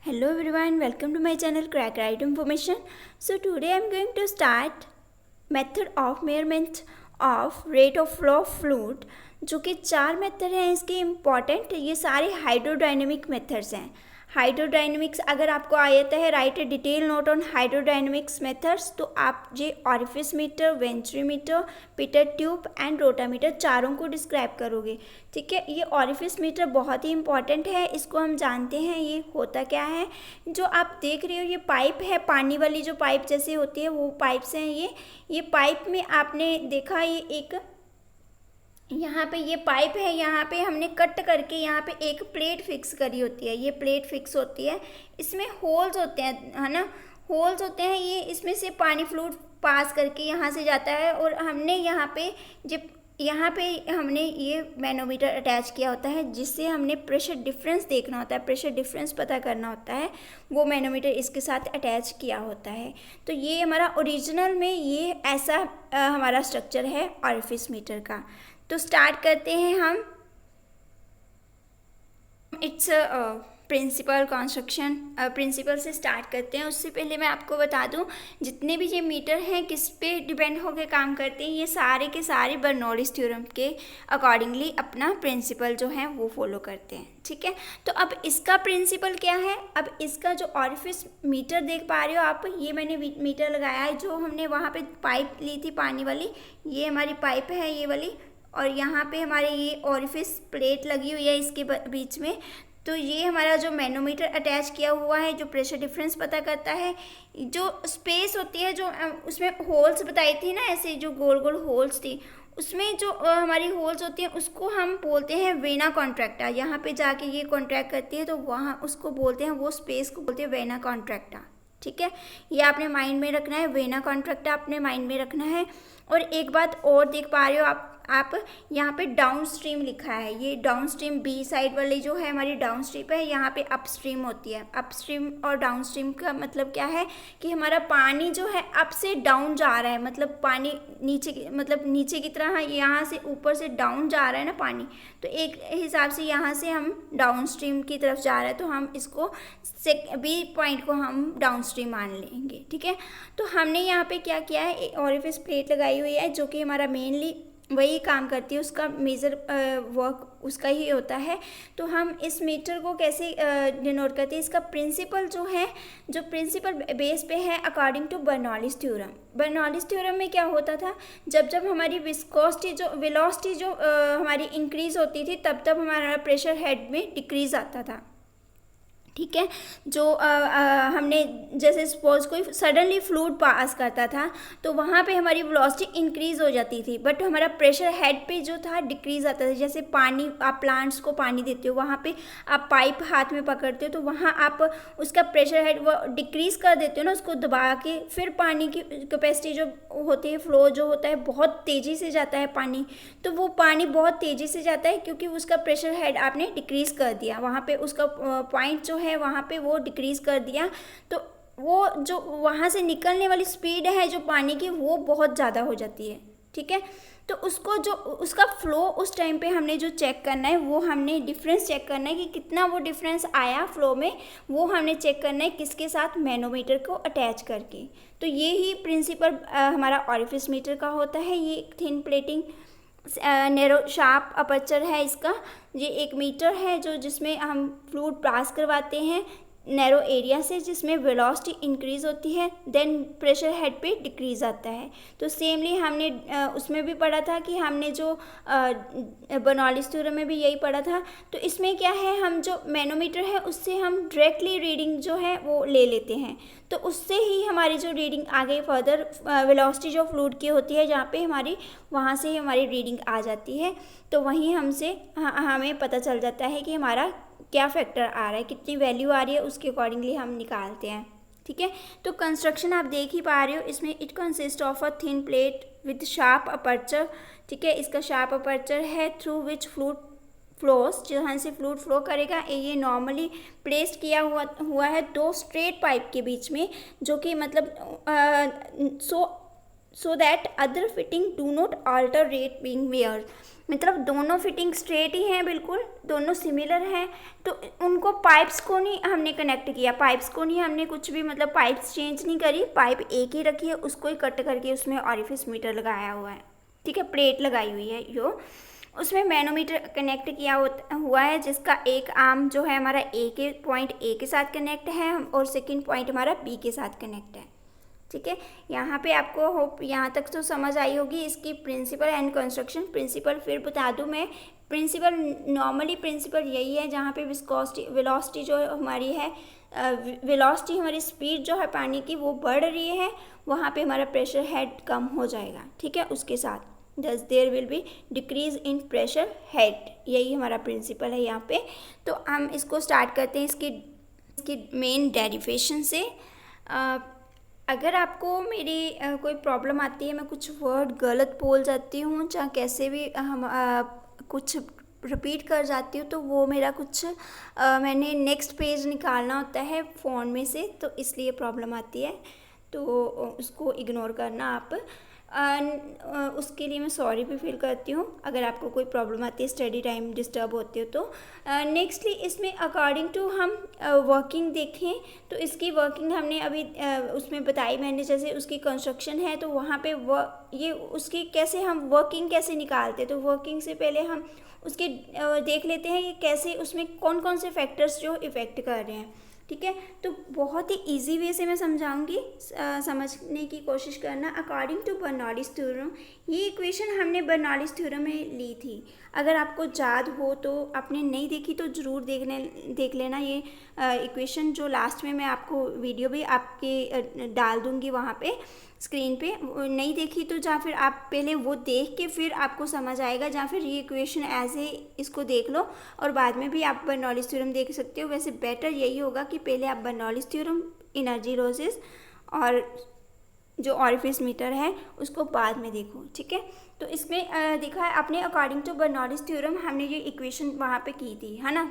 Hello everyone, welcome to my channel Crack Right Information. So today I am going to start method of measurement of rate of flow of fluid, जो कि 4 method हैं इसके important. ये सारे hydrodynamic methods हैं. Hydrodynamics अगर आपको आता है write a detail note on hydrodynamics methods, तो आप ये orifice meter, venturimeter, pitot tube and rotameter चारों को डिस्क्राइब करोगे. ठीक है, ये ऑरिफिस मीटर बहुत ही इंपॉर्टेंट है. इसको हम जानते हैं ये होता क्या है. जो आप देख रहे हो ये पाइप है, पानी वाली जो पाइप जैसे होती है वो पाइप्स हैं. ये पाइप में आपने देखा ये एक यहाँ पे ये पाइप है, यहाँ पे हमने कट करके यहाँ पे एक प्लेट फिक्स करी होती है. ये प्लेट फिक्स होती है, इसमें होल्स होते हैं, है ना. होल्स होते हैं, ये इसमें से पानी फ्लूइड पास करके यहाँ से जाता है. और हमने यहाँ पे हमने ये मैनोमीटर अटैच किया होता है, जिससे हमने प्रेशर डिफरेंस देखना होता है, प्रेशर डिफरेंस पता करना होता है. वो मैनोमीटर इसके साथ अटैच किया होता है. तो ये हमारा ओरिजिनल में ये ऐसा हमारा स्ट्रक्चर है ऑरिफिस मीटर का. तो स्टार्ट करते हैं हम. इट्स प्रिंसिपल कंस्ट्रक्शन, प्रिंसिपल से स्टार्ट करते हैं. उससे पहले मैं आपको बता दूं जितने भी ये मीटर हैं किस पे डिपेंड होकर काम करते हैं. ये सारे के सारे बर्नौलीज थ्योरम के अकॉर्डिंगली अपना प्रिंसिपल जो है वो फॉलो करते हैं. ठीक है, तो अब इसका प्रिंसिपल क्या है. अब इसका जो ऑरिफिस मीटर देख पा रहे हो आप, ये मैंने मीटर लगाया है. जो हमने वहाँ पे पाइप ली थी पानी वाली, ये हमारी पाइप है ये वाली, और यहाँ पे हमारे ये ऑरिफिस प्लेट लगी हुई है इसके बीच में. तो ये हमारा जो मैनोमीटर अटैच किया हुआ है, जो प्रेशर डिफरेंस पता करता है. जो स्पेस होती है, जो उसमें होल्स बताई थी ना, ऐसे जो गोल गोल होल्स थी, उसमें जो हमारी होल्स होती हैं उसको हम बोलते हैं वेना कॉन्ट्रैक्टा. यहाँ पे जाके ये कॉन्ट्रैक्ट करती है तो वहाँ उसको बोलते हैं, वो स्पेस को बोलते हैं वेना कॉन्ट्रैक्टा. ठीक है, ये आपने माइंड में रखना है, वेना कॉन्ट्रैक्टा आपने माइंड में रखना है. और एक बात और देख पा रहे हो आप यहाँ पे डाउन स्ट्रीम लिखा है. ये डाउन स्ट्रीम बी साइड वाली जो है हमारी डाउन स्ट्रीम है, यहाँ पे अप स्ट्रीम होती है. अप स्ट्रीम और डाउन स्ट्रीम का मतलब क्या है कि हमारा पानी जो है अप से डाउन जा रहा है, मतलब पानी नीचे की तरह यहाँ से ऊपर से डाउन जा रहा है ना पानी. तो एक हिसाब से यहाँ से हम डाउन स्ट्रीम की तरफ जा रहा है, तो हम इसको बी पॉइंट को हम डाउन स्ट्रीम मान लेंगे. ठीक है, तो हमने यहाँ पे क्या किया है, ऑरिफिस प्लेट लगाई हुई है जो कि हमारा मेनली वही काम करती है, उसका मेजर वर्क उसका ही होता है. तो हम इस मीटर को कैसे डिनोट करते हैं, इसका प्रिंसिपल जो है, जो प्रिंसिपल बेस पे है according to Bernoulli's theorem. Bernoulli's theorem में क्या होता था, जब हमारी वेलोसिटी जो हमारी इंक्रीज होती थी, तब हमारा प्रेशर हेड में डिक्रीज आता था. ठीक है, जो हमने जैसे सपोज कोई सडनली फ्लूइड पास करता था तो वहाँ पे हमारी वेलोसिटी इंक्रीज़ हो जाती थी, बट हमारा प्रेशर हेड पे जो था डिक्रीज़ आता था. जैसे पानी, आप प्लांट्स को पानी देते हो, वहाँ पे आप पाइप हाथ में पकड़ते हो तो वहाँ आप उसका प्रेशर हेड वो डिक्रीज़ कर देते हो ना, उसको दबा के. फिर पानी की कैपेसिटी जो होती है, फ्लो जो होता है, बहुत तेज़ी से जाता है पानी. तो वो पानी बहुत तेज़ी से जाता है क्योंकि उसका प्रेशर हेड आपने डिक्रीज़ कर दिया, वहाँ पे उसका पॉइंट जो है वहाँ पे वो डिक्रीज कर दिया. तो वो जो वहाँ से निकलने वाली स्पीड है जो पानी की, वो बहुत ज़्यादा हो जाती है. ठीक है, तो उसको जो उसका फ्लो उस टाइम पे हमने जो चेक करना है, वो हमने डिफरेंस चेक करना है कि कितना वो डिफरेंस आया फ्लो में, वो हमने चेक करना है किसके साथ, मैनोमीटर को अटैच करके. तो ये ही प्रिंसिपल हमारा ऑरिफिस मीटर का होता है. ये thin plating narrow sharp aperture है इसका. ये एक मीटर है जो जिसमें हम फ्लूइड पास करवाते हैं नैरो एरिया से, जिसमें वेलोसिटी इंक्रीज़ होती है, देन प्रेशर हेड पे डिक्रीज़ आता है. तो सेमली हमने उसमें भी पढ़ा था कि हमने जो बर्नौलीज थ्योरम में भी यही पढ़ा था. तो इसमें क्या है, हम जो मैनोमीटर है उससे हम डायरेक्टली रीडिंग जो है वो ले लेते हैं. तो उससे ही हमारी जो रीडिंग आगे फर्दर वेलोसिटी जो फ्लूइड की होती है, जहाँ पे हमारी वहाँ से ही हमारी रीडिंग आ जाती है. तो वहीं हमें पता चल जाता है कि हमारा क्या फैक्टर आ रहा है, कितनी वैल्यू आ रही है, उसके अकॉर्डिंगली हम निकालते हैं. ठीक है, तो कंस्ट्रक्शन आप देख ही पा रहे हो. इसमें it consist of a thin plate with sharp aperture. ठीक है, इसका शार्प अपर्चर है थ्रू विच फ्लूइड फ्लोस, जहाँ से फ्लूइड फ्लो करेगा. ये नॉर्मली प्लेस्ड किया हुआ है दो स्ट्रेट पाइप के बीच में, जो कि मतलब so that other fitting do not alterate being wear. मतलब दोनों फिटिंग स्ट्रेट ही हैं, बिल्कुल दोनों सिमिलर हैं, तो उनको पाइप्स को नहीं हमने कनेक्ट किया, पाइप्स को नहीं हमने कुछ भी मतलब पाइप्स चेंज नहीं करी, पाइप एक ही रखी है, उसको ही कट करके उसमें ऑरिफिस मीटर लगाया हुआ है, ठीक है, प्लेट लगाई हुई है जो, उसमें मैनोमीटर कनेक्ट किया हुआ है, जिसका एक आर्म जो है हमारा पॉइंट ए के साथ कनेक्ट है और सेकंड पॉइंट हमारा बी के साथ कनेक्ट है, ठीक है। यहाँ पे आपको होप यहाँ तक तो समझ आई होगी इसकी प्रिंसिपल एंड कंस्ट्रक्शन। प्रिंसिपल फिर बता दूँ मैं, प्रिंसिपल नॉर्मली प्रिंसिपल यही है जहाँ पे विस्कोसिटी वेलोसिटी जो हमारी है, वेलोसिटी हमारी स्पीड जो है पानी की वो बढ़ रही है, वहाँ पे हमारा प्रेशर हेड कम हो जाएगा, ठीक है, उसके साथ thus there will be decrease in pressure head, यही हमारा प्रिंसिपल है यहाँ पे। तो हम इसको स्टार्ट करते हैं इसकी मेन डेरिवेशन से। अगर आपको मेरी कोई प्रॉब्लम आती है, मैं कुछ वर्ड गलत बोल जाती हूँ या कैसे भी हम कुछ रिपीट कर जाती हूँ, तो वो मेरा कुछ मैंने नेक्स्ट पेज निकालना होता है फ़ोन में से, तो इसलिए प्रॉब्लम आती है, तो उसको इग्नोर करना आप। उसके लिए मैं सॉरी भी फील करती हूँ अगर आपको कोई प्रॉब्लम आती है, स्टडी टाइम डिस्टर्ब होते हो तो। नेक्स्टली इसमें अकॉर्डिंग टू हम वर्किंग देखें तो इसकी वर्किंग हमने अभी उसमें बताई मैंने, जैसे उसकी कंस्ट्रक्शन है तो वहाँ पे ये उसकी कैसे हम वर्किंग कैसे निकालते, तो वर्किंग से पहले हम उसके देख लेते हैं कि कैसे उसमें कौन कौन से फैक्टर्स जो इफ़ेक्ट कर रहे हैं, ठीक है। तो बहुत ही इजी वे से मैं समझाऊंगी, समझने की कोशिश करना। अकॉर्डिंग टू बर्नौलीज थ्योरम, ये इक्वेशन हमने बर्नौलीज थ्योरम में ली थी, अगर आपको याद हो तो, आपने नहीं देखी तो ज़रूर देख लेना। ये इक्वेशन जो लास्ट में मैं आपको वीडियो भी आपके डाल दूँगी वहाँ पे स्क्रीन पे, नहीं देखी तो या फिर आप पहले वो देख के फिर आपको समझ आएगा, या फिर ये इक्वेशन ऐसे इसको देख लो और बाद में भी आप बर्नौलीज थ्योरम देख सकते हो। वैसे बेटर यही होगा कि पहले आप बर्नौलीज थ्योरम, एनर्जी लॉसेस और जो ऑरिफिस मीटर है उसको बाद में देखो, ठीक है। तो इसमें देखा है आपने, अकॉर्डिंग टू बर्नौलीज थ्योरम हमने ये इक्वेशन वहाँ पे की थी, है ना।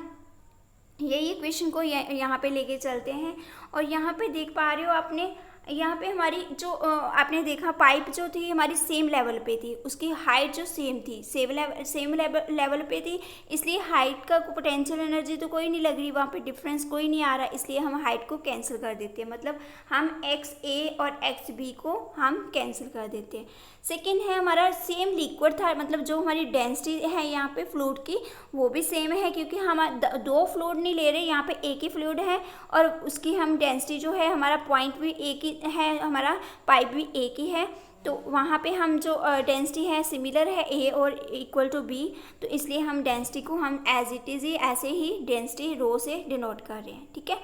यही इक्वेशन को यहाँ पे लेके चलते हैं और यहाँ पे देख पा रहे हो आपने, यहाँ पे हमारी जो आपने देखा पाइप जो थी हमारी सेम लेवल पे थी, उसकी हाइट जो सेम थी, सेम लेवल पे थी, इसलिए हाइट का पोटेंशियल एनर्जी तो कोई नहीं लग रही, वहाँ पे डिफरेंस कोई नहीं आ रहा, इसलिए हम हाइट को कैंसिल कर देते हैं, मतलब हम एक्स ए और एक्स बी को हम कैंसिल कर देते हैं। सेकेंड है हमारा सेम लिक्विड था, मतलब जो हमारी डेंसिटी है यहाँ पे फ्लूइड की वो भी सेम है, क्योंकि हम दो फ्लूइड नहीं ले रहे, यहाँ पे एक ही फ्लूइड है और उसकी हम डेंसिटी जो है, हमारा पॉइंट भी एक ही है, हमारा पाइप भी एक ही है, तो वहाँ पे हम जो डेंसिटी है सिमिलर है ए और इक्वल टू बी, तो इसलिए हम डेंसिटी को हम एज इट इज़ ही ऐसे ही डेंसिटी रो से डिनोट कर रहे हैं, ठीक है।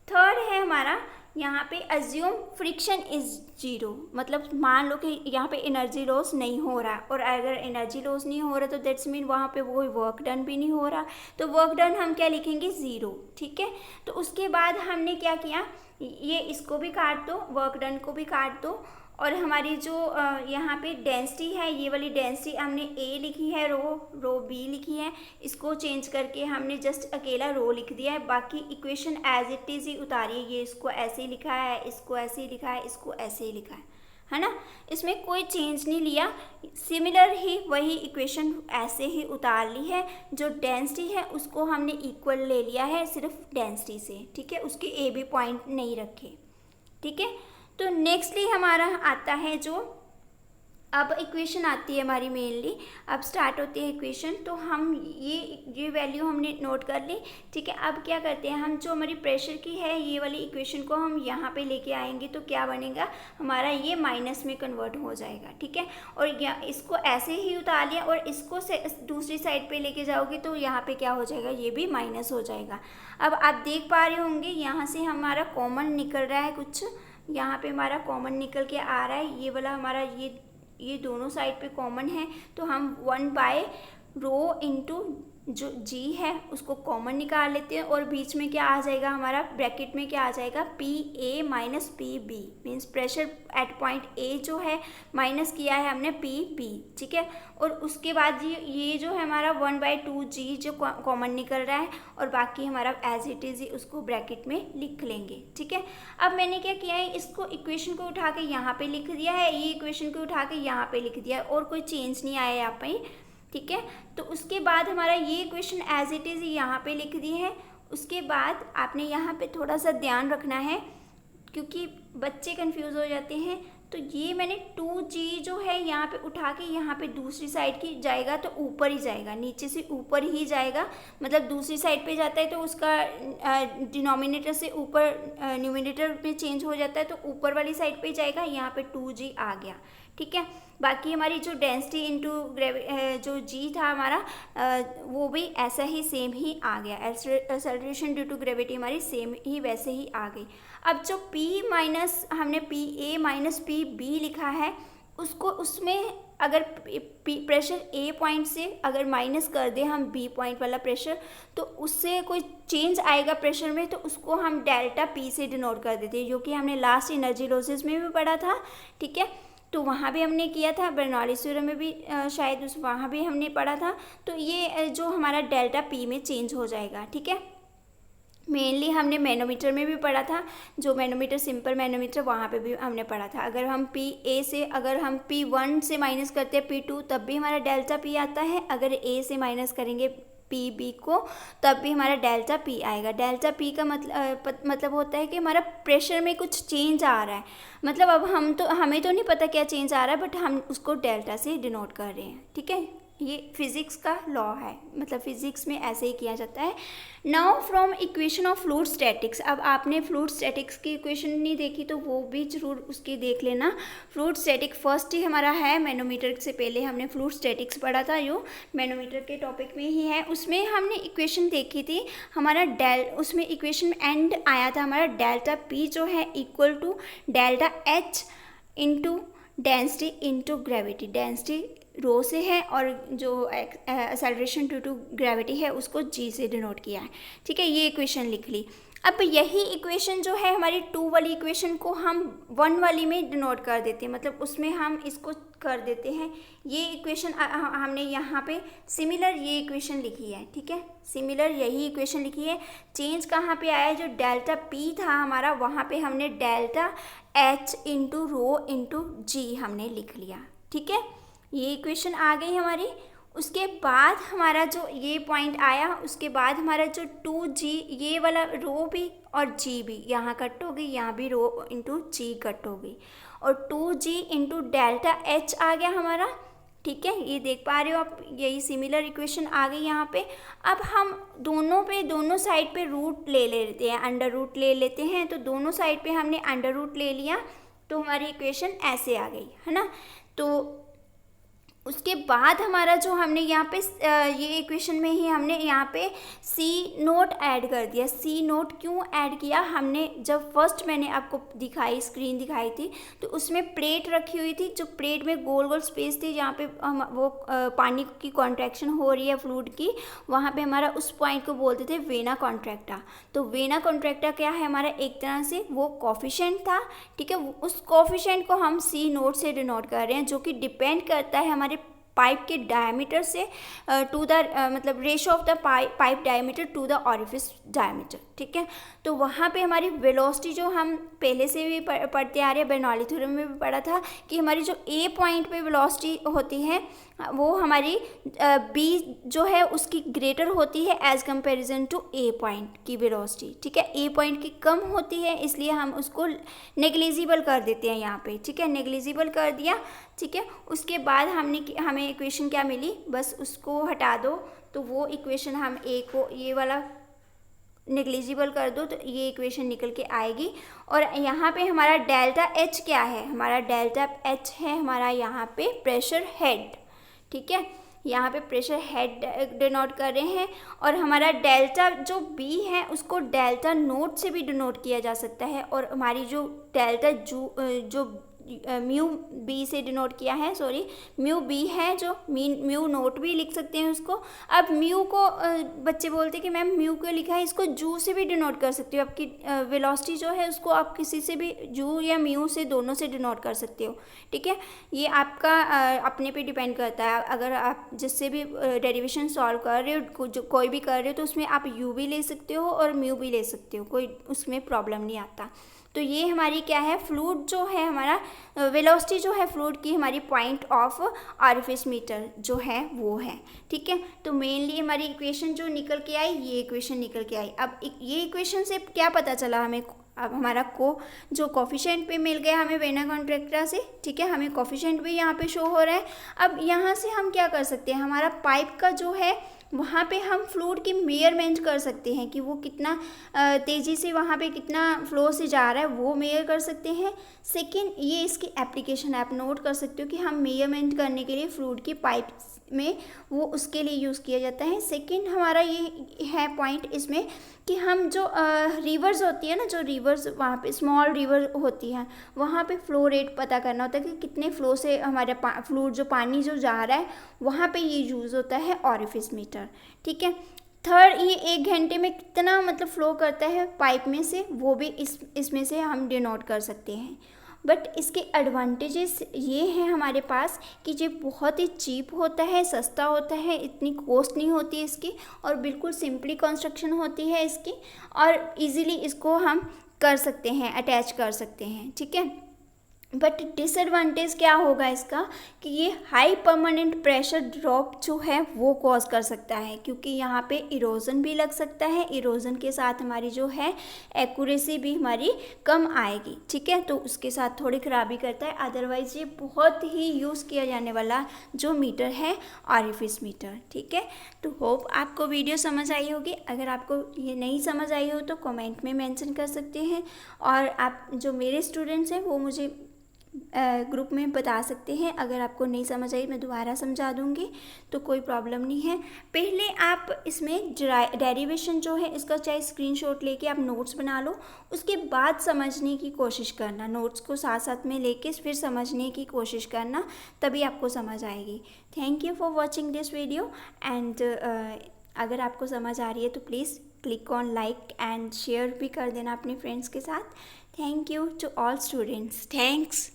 थर्ड है हमारा यहाँ पे अज्यूम फ्रिक्शन इज जीरो, मतलब मान लो कि यहाँ पे एनर्जी लॉस नहीं हो रहा, और अगर एनर्जी लॉस नहीं हो रहा तो दैट्स मीन वहाँ पे कोई वर्क डन भी नहीं हो रहा, तो वर्क डन हम क्या लिखेंगे, ज़ीरो, ठीक है। तो उसके बाद हमने क्या किया, ये इसको भी काट दो, वर्क डन को भी काट दो, और हमारी जो यहाँ पे डेंसिटी है, ये वाली डेंसिटी हमने ए लिखी है, रो बी लिखी है, इसको चेंज करके हमने जस्ट अकेला रो लिख दिया है, बाकी इक्वेशन एज इट इज़ ही उतारिए, ये इसको ऐसे ही लिखा है, इसको ऐसे ही लिखा है, इसको ऐसे ही लिखा है ना, इसमें कोई चेंज नहीं लिया, सिमिलर ही वही इक्वेशन ऐसे ही उतार ली है। जो डेंसिटी है उसको हमने इक्वल ले लिया है सिर्फ डेंसिटी से, ठीक है, उसके ए बी पॉइंट नहीं रखे, ठीक है। तो नेक्स्टली हमारा आता है जो अब इक्वेशन आती है हमारी मेनली, अब स्टार्ट होती है इक्वेशन, तो हम ये वैल्यू हमने नोट कर ली, ठीक है। अब क्या करते हैं हम, जो हमारी प्रेशर की है ये वाली इक्वेशन को हम यहाँ पे लेके आएंगे, तो क्या बनेगा हमारा, ये माइनस में कन्वर्ट हो जाएगा, ठीक है। और इसको ऐसे ही उतार लिया और इसको से दूसरी साइड पे लेके जाओगे तो यहाँ पे क्या हो जाएगा, ये भी माइनस हो जाएगा। अब आप देख पा रहे होंगे यहाँ से हमारा कॉमन निकल रहा है, कुछ यहाँ पे हमारा कॉमन निकल के आ रहा है, ये वाला हमारा ये दोनों साइड पे कॉमन है, तो हम 1/रो इंटू जो जी है उसको कॉमन निकाल लेते हैं और बीच में क्या आ जाएगा हमारा, ब्रैकेट में क्या आ जाएगा, P A minus P B, means pressure at point A जो है माइनस किया है हमने पी बी, ठीक है। और उसके बाद ये जो है हमारा 1/2 जी जो कॉमन निकल रहा है और बाकी हमारा एज इट इज़ उसको ब्रैकेट में लिख लेंगे, ठीक है। अब मैंने क्या किया है, इसको इक्वेशन को उठा के यहाँ पे लिख दिया है, ये इक्वेशन को उठा के यहाँ पे लिख दिया है और कोई चेंज नहीं आया यहाँ पे, ठीक है। तो उसके बाद हमारा ये इक्वेशन एज इट इज़ यहाँ पे लिख दी है। उसके बाद आपने यहाँ पे थोड़ा सा ध्यान रखना है क्योंकि बच्चे कंफ्यूज हो जाते हैं। तो ये मैंने 2g जो है यहाँ पे उठा के यहाँ पे दूसरी साइड की जाएगा तो ऊपर ही जाएगा, नीचे से ऊपर ही जाएगा, मतलब दूसरी साइड पे जाता है तो उसका डिनोमिनेटर से ऊपर न्यूमिनेटर में चेंज हो जाता है तो ऊपर वाली साइड पे जाएगा, यहाँ पे 2g आ गया, ठीक है। बाकी हमारी जो डेंसिटी इंटू जो जी था हमारा वो भी ऐसा ही सेम ही आ गया, एक्सेलरेशन ड्यू टू ग्रेविटी हमारी सेम ही वैसे ही आ गई। अब जो P माइनस हमने P A minus P B लिखा है उसको, उसमें अगर प्रेशर ए पॉइंट से अगर माइनस कर दें हम बी पॉइंट वाला प्रेशर तो उससे कोई चेंज आएगा प्रेशर में, तो उसको हम डेल्टा पी से डिनोट कर देते हैं, जो कि हमने लास्ट एनर्जी लॉसेस में भी पढ़ा था, ठीक है। तो वहाँ भी हमने किया था, बर्नौलीज़ थ्योरम में भी शायद वहाँ भी हमने पढ़ा था। तो ये जो हमारा डेल्टा पी में चेंज हो जाएगा, ठीक है। मेनली हमने मैनोमीटर में भी पढ़ा था, जो मैनोमीटर सिंपल मैनोमीटर वहाँ पे भी हमने पढ़ा था। अगर हम पी ए से अगर हम P1 से माइनस करते हैं P2 तब भी हमारा डेल्टा पी आता है, अगर ए से माइनस करेंगे पी बी को तब भी हमारा डेल्टा पी आएगा। डेल्टा पी का मतलब होता है कि हमारा प्रेशर में कुछ चेंज आ रहा है, मतलब अब हमें तो नहीं पता क्या चेंज आ रहा है बट हम उसको डेल्टा से डिनोट कर रहे हैं, ठीक है। ये फिज़िक्स का लॉ है, मतलब फिज़िक्स में ऐसे ही किया जाता है। Now from equation of fluid statics, अब आपने फ्लूइड स्टैटिक्स की इक्वेशन नहीं देखी तो वो भी जरूर उसकी देख लेना। फ्लूइड स्टैटिक फर्स्ट ही हमारा है, मैनोमीटर से पहले हमने फ्लूइड स्टैटिक्स पढ़ा था, जो मैनोमीटर के टॉपिक में ही है। उसमें हमने इक्वेशन देखी थी हमारा उसमें इक्वेशन में एंड आया था हमारा डेल्टा पी जो है equal to delta H into density into gravity. Density rho से है और जो एक्सेलरेशन ड्यू टू ग्रेविटी है उसको जी से डिनोट किया है, ठीक है। ये इक्वेशन लिख ली। अब यही इक्वेशन जो है हमारी 2 वाली इक्वेशन को हम 1 वाली में डिनोट कर देते हैं, मतलब उसमें हम इसको कर देते हैं। ये इक्वेशन हमने यहाँ पे सिमिलर ये इक्वेशन लिखी है, ठीक है, सिमिलर यही इक्वेशन लिखी है। चेंज कहाँ पे आया है, जो डेल्टा पी था हमारा वहाँ पे हमने delta H into rho into g हमने लिख लिया, ठीक है। ये इक्वेशन आ गई हमारी। उसके बाद हमारा जो ये पॉइंट आया, उसके बाद हमारा जो 2g ये वाला रो भी और g भी यहाँ कट हो गई, यहाँ भी रो इंटू जी कट हो गई और 2g इंटू डेल्टा एच आ गया हमारा, ठीक है। ये देख पा रहे हो आप, यही सिमिलर इक्वेशन आ गई यहाँ पे। अब हम दोनों साइड पे रूट ले लेते हैं, अंडर रूट ले लेते हैं। तो दोनों साइड पे हमने अंडर रूट ले लिया तो हमारी इक्वेशन ऐसे आ गई, है ना। तो उसके बाद हमारा जो हमने यहाँ पे ये इक्वेशन में ही हमने यहाँ पे सी नोट ऐड कर दिया। सी नोट क्यों ऐड किया, हमने जब फर्स्ट मैंने आपको दिखाई स्क्रीन दिखाई थी तो उसमें प्लेट रखी हुई थी, जो प्लेट में गोल गोल स्पेस थी जहाँ पे वो पानी की कॉन्ट्रैक्शन हो रही है फ्लूइड की, वहाँ पे हमारा उस पॉइंट को बोलते थे वेना कॉन्ट्रैक्टा। तो वेना कॉन्ट्रैक्टा क्या है हमारा, एक तरह से वो कोफिशिएंट था, ठीक है। उस कोफिशिएंट को हम सी नोट से डिनोट कर रहे हैं, जो कि डिपेंड करता है हमारे पाइप के डायमीटर से टू द मतलब ratio of the pipe diameter to the orifice diameter, ठीक है। तो वहाँ पे हमारी वेलोसिटी जो हम पहले से भी पढ़ते आ रहे हैं, बर्नौली थ्योरम में भी पढ़ा था कि हमारी जो ए पॉइंट पे वेलोसिटी होती है वो हमारी बी जो है उसकी ग्रेटर होती है as comparison to A point की वेलोसिटी, ठीक है। ए पॉइंट की कम होती है इसलिए हम उसको नेग्लिजिबल कर देते हैं यहाँ पे, ठीक है, नेग्लिजिबल कर दिया, ठीक है। उसके बाद हमें इक्वेशन क्या मिली, बस उसको हटा दो तो वो इक्वेशन हम ए को ये वाला नेग्लिजिबल कर दो तो ये इक्वेशन निकल के आएगी। और यहाँ पे हमारा डेल्टा एच क्या है, हमारा डेल्टा एच है हमारा यहाँ पे प्रेशर हेड, ठीक है। यहाँ पे प्रेशर हेड डिनोट कर रहे हैं। और हमारा डेल्टा जो बी है उसको डेल्टा नोट से भी डिनोट किया जा सकता है। और हमारी जो डेल्टा जो म्यू बी से डिनोट किया है, सॉरी म्यू बी है, जो म्यू नोट भी लिख सकते हैं उसको। अब म्यू को बच्चे बोलते हैं कि मैम म्यू क्यों लिखा है, इसको जू से भी डिनोट कर सकते हो। आपकी वेलोसिटी जो है उसको आप किसी से भी जू या म्यू से दोनों से डिनोट कर सकते हो, ठीक है। ये आपका अपने पे डिपेंड करता है। अगर आप जिससे भी डेरिवेशन सॉल्व कर रहे हो, जो कोई भी कर रहे हो, तो उसमें आप यू भी ले सकते हो और म्यू भी ले सकते हो, कोई उसमें प्रॉब्लम नहीं आता। तो ये हमारी क्या है, फ्लूइड जो है हमारा वेलोसिटी जो है फ्लूइड की, हमारी पॉइंट ऑफ ऑरिफिस मीटर जो है वो है, ठीक है। तो मेनली हमारी इक्वेशन जो निकल के आई, ये इक्वेशन निकल के आई। अब ये इक्वेशन से क्या पता चला हमें, अब हमारा जो कोफिशिएंट पे मिल गया हमें वेना कॉन्ट्रैक्टा से, ठीक है। हमें कोफिशिएंट भी यहाँ पे शो हो रहा है। अब यहाँ से हम क्या कर सकते हैं, हमारा पाइप का जो है वहाँ पे हम फ्लूइड की मेजरमेंट कर सकते हैं कि वो कितना तेज़ी से वहाँ पे कितना फ्लो से जा रहा है, वो मेजर कर सकते हैं। सेकंड, ये इसकी एप्लीकेशन आप नोट कर सकते हो कि हम मेजरमेंट करने के लिए फ्लूइड की पाइप में वो उसके लिए यूज़ किया जाता है। सेकंड हमारा ये है पॉइंट इसमें कि हम जो रिवर्स होती है ना, जो रिवर्स वहाँ पे स्मॉल रिवर होती है, वहाँ पे फ्लो रेट पता करना होता है कि कितने फ्लो से हमारे फ्लूइड जो पानी जो जा रहा है वहाँ पे ये यूज़ होता है ऑरिफिस मीटर, ठीक है। थर्ड, ये 1 घंटे में कितना मतलब फ़्लो करता है पाइप में से, वो भी इसमें से हम डिनोट कर सकते हैं। बट इसके एडवांटेजेस ये हैं हमारे पास कि ये बहुत ही चीप होता है, सस्ता होता है, इतनी कॉस्ट नहीं होती है इसकी, और बिल्कुल सिंपली कंस्ट्रक्शन होती है इसकी, और इजीली इसको हम कर सकते हैं, अटैच कर सकते हैं, ठीक है। बट डिसएडवांटेज क्या होगा इसका कि ये हाई परमानेंट प्रेशर ड्रॉप जो है वो कॉज कर सकता है, क्योंकि यहाँ पे इरोजन भी लग सकता है। इरोजन के साथ हमारी जो है एक्यूरेसी भी हमारी कम आएगी, ठीक है। तो उसके साथ थोड़ी खराबी करता है। अदरवाइज ये बहुत ही यूज़ किया जाने वाला जो मीटर है ऑरिफिस मीटर, ठीक है। तो होप आपको वीडियो समझ आई होगी। अगर आपको ये नहीं समझ आई हो तो कमेंट में मेंशन कर सकते हैं, और आप जो मेरे स्टूडेंट्स हैं वो मुझे ग्रुप में बता सकते हैं। अगर आपको नहीं समझ आई मैं दोबारा समझा दूंगी, तो कोई प्रॉब्लम नहीं है। पहले आप इसमें डेरिवेशन जो है इसका चाहे स्क्रीनशॉट लेके आप नोट्स बना लो, उसके बाद समझने की कोशिश करना, नोट्स को साथ साथ में लेके फिर समझने की कोशिश करना, तभी आपको समझ आएगी। Thank you for watching this video, and अगर आपको समझ आ रही है तो please click on like and share भी कर देना अपने फ्रेंड्स के साथ। Thank you to all students, thanks.